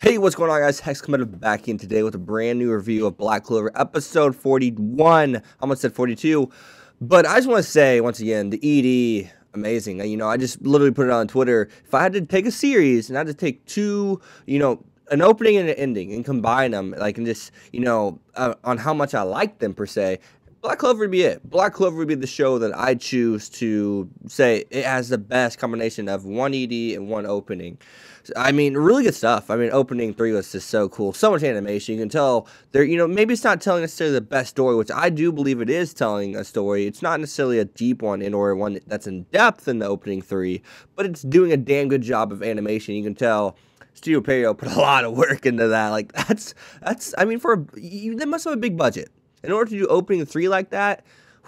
Hey, what's going on, guys? Hex coming back in today with a brand new review of Black Clover, episode 41. I almost said 42, but I just want to say, once again, the ED, amazing. I just literally put it on Twitter. If I had to take a series and I had to take two, an opening and an ending and combine them, and just, on how much I like them, per se, Black Clover would be it. Black Clover would be the show that I choose to say it has the best combination of one ED and one opening. Really good stuff. Opening 3 was just so cool. So much animation. You can tell there, maybe it's not telling necessarily the best story, which I do believe it is telling a story. It's not necessarily a deep one or one that's in depth in the opening 3, but it's doing a damn good job of animation. You can tell Studio Perio put a lot of work into that. They must have a big budget. In order to do opening 3 like that,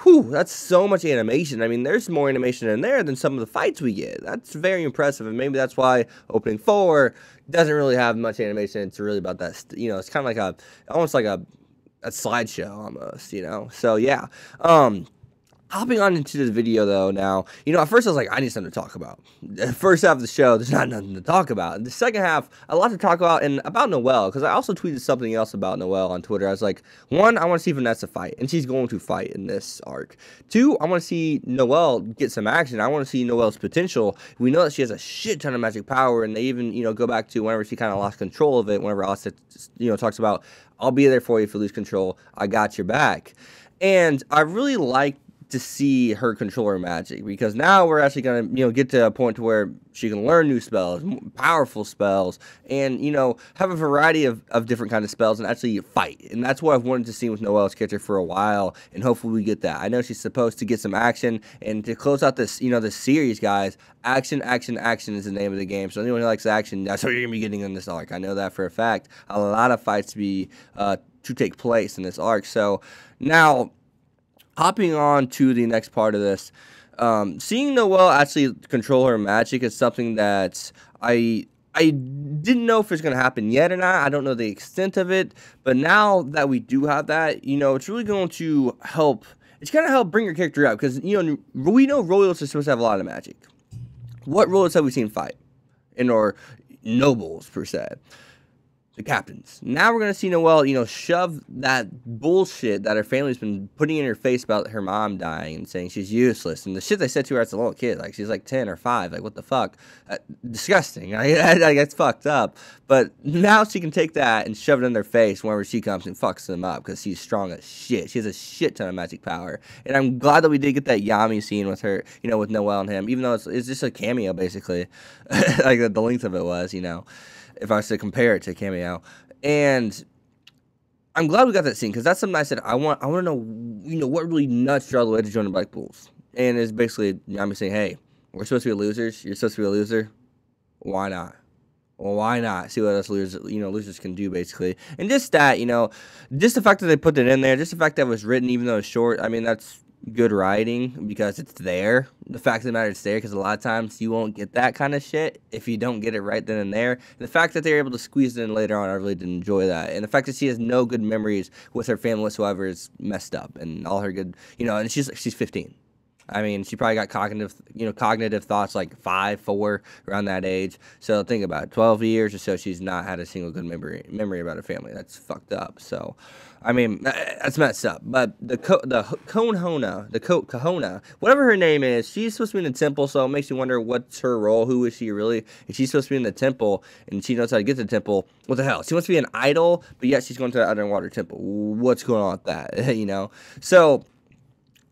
that's so much animation. There's more animation in there than some of the fights we get. That's very impressive, and maybe that's why opening 4 doesn't really have much animation. It's really about that, it's kind of almost like a slideshow almost, So, yeah. Hopping on into this video, though, now, at first I was like, I need something to talk about. The first half of the show, there's not nothing to talk about. The second half, a lot to talk about, and about Noelle, because I also tweeted something else about Noelle on Twitter. I was like, 1, I want to see Vanessa fight, and she's going to fight in this arc. 2, I want to see Noelle get some action. I want to see Noelle's potential. We know that she has a shit ton of magic power, and they even, go back to whenever she kind of lost control of it, whenever Asta, talks about, I'll be there for you if you lose control. I got your back. And I really like to see her control her magic, because now we're actually going to get to a point to where she can learn new spells, powerful spells, and have a variety of different kind of spells and actually fight. And that's what I've wanted to see with Noelle's character for a while, and hopefully we get that. I know she's supposed to get some action, and to close out this this series, guys, action is the name of the game. So anyone who likes action, that's what you're gonna be getting in this arc. I know that for a fact. A lot of fights to take place in this arc. So now, hopping on to the next part of this, seeing Noelle actually control her magic is something that I didn't know if it's going to happen yet or not. I don't know the extent of it, but now that we do have that, it's really going to help. It's going to help bring your character up, because, we know royals are supposed to have a lot of magic. What royals have we seen fight? Or nobles, per se. The captains. Now we're going to see Noelle, shove that bullshit that her family's been putting in her face about her mom dying and saying she's useless. And the shit they said to her as a little kid, she's like 10 or 5. What the fuck? Disgusting. That's fucked up. But now she can take that and shove it in their face whenever she comes and fucks them up, because she's strong as shit. She has a shit ton of magic power. And I'm glad that we did get that Yami scene with her, with Noelle and him, even though it's just a cameo, basically. The length of it was, if I was to compare it to Cameo. And I'm glad we got that scene, because that's something I said, I want to know, what really nuts you all the way to join the Black Bulls. And it's basically, I'm saying, hey, we're supposed to be losers. You're supposed to be a loser. Why not? Well, why not? See what else losers can do, basically. And just that, just the fact that they put it in there, just the fact that it was written, even though it's short, that's good writing, because it's there. The fact of the matter, it's there, because a lot of times you won't get that kind of shit if you don't get it right then and there. And the fact that they're able to squeeze it in later on, I really did enjoy that. And the fact that she has no good memories with her family whatsoever is messed up, and all her good, and she's 15. She probably got cognitive thoughts like 5, 4, around that age. So think about it, 12 years or so she's not had a single good memory about her family. That's fucked up. So, that's messed up. But the Kahona, whatever her name is, she's supposed to be in the temple, so it makes you wonder what's her role. Who is she really? If she's supposed to be in the temple and she knows how to get to the temple, what the hell? She wants to be an idol, but yet she's going to the underwater temple. What's going on with that? So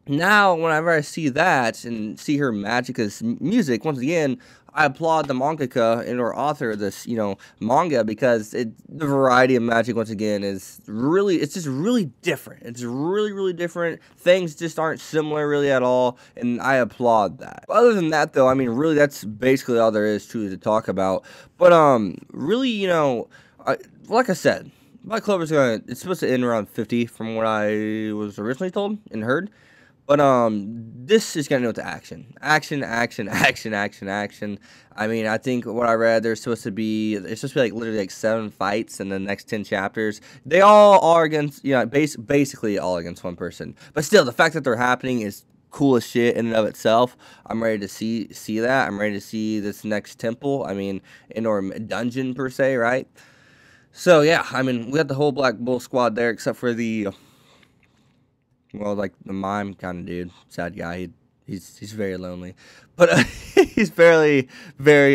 now, whenever I see that and see her magic as music, once again, I applaud the mangaka or author of this, manga, because the variety of magic, once again, is really, it's just really different. It's really, really different. Things just aren't similar really at all, and I applaud that. Other than that, though, really, that's basically all there is to talk about. But, really, like I said, Black Clover's it's supposed to end around 50 from what I was originally told and heard. But this is going to go to action. Action. I think what I read, it's supposed to be literally 7 fights in the next 10 chapters. They all are against, basically all against one person. But still, the fact that they're happening is cool as shit in and of itself. I'm ready to see that. I'm ready to see this next temple. Or dungeon per se, right? So yeah, I mean, we got the whole Black Bull squad there, except for the well, like the mime kind of dude, sad guy. He's very lonely, but he's very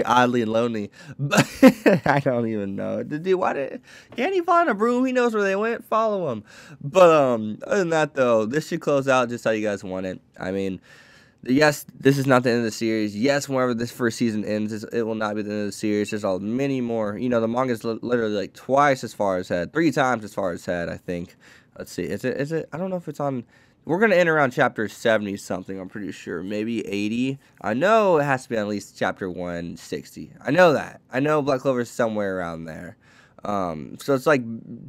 oddly lonely. But I don't even know. The dude, why did can't he find a broom? He knows where they went. Follow him. But other than that though, this should close out just how you guys want it. I mean, yes, this is not the end of the series. Yes, whenever this first season ends, it will not be the end of the series. There's all many more. You know, the manga is literally like twice as far as head, 3 times as far as head. I think. Let's see. Is it? I don't know if it's on. We're gonna end around chapter 70 something. I'm pretty sure. Maybe 80. I know it has to be at least chapter 160. I know that. I know Black Clover is somewhere around there. So it's like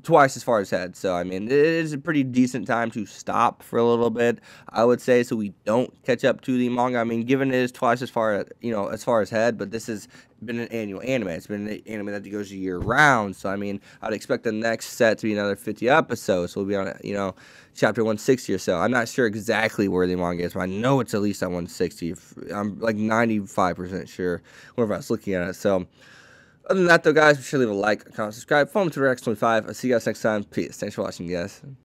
twice as far as head. So I mean, it is a pretty decent time to stop for a little bit, I would say, so we don't catch up to the manga. I mean, given it is twice as far as as far as head, but this has been an annual anime. It's been an anime that goes year round. So I mean, I'd expect the next set to be another 50 episodes. So we'll be on chapter 160 or so. I'm not sure exactly where the manga is, but I know it's at least at 160. I'm like 95% sure whenever I was looking at it. So. Other than that, though, guys, be sure to leave a like, comment, subscribe, follow me to Rex25. I'll see you guys next time. Peace. Thanks for watching, guys.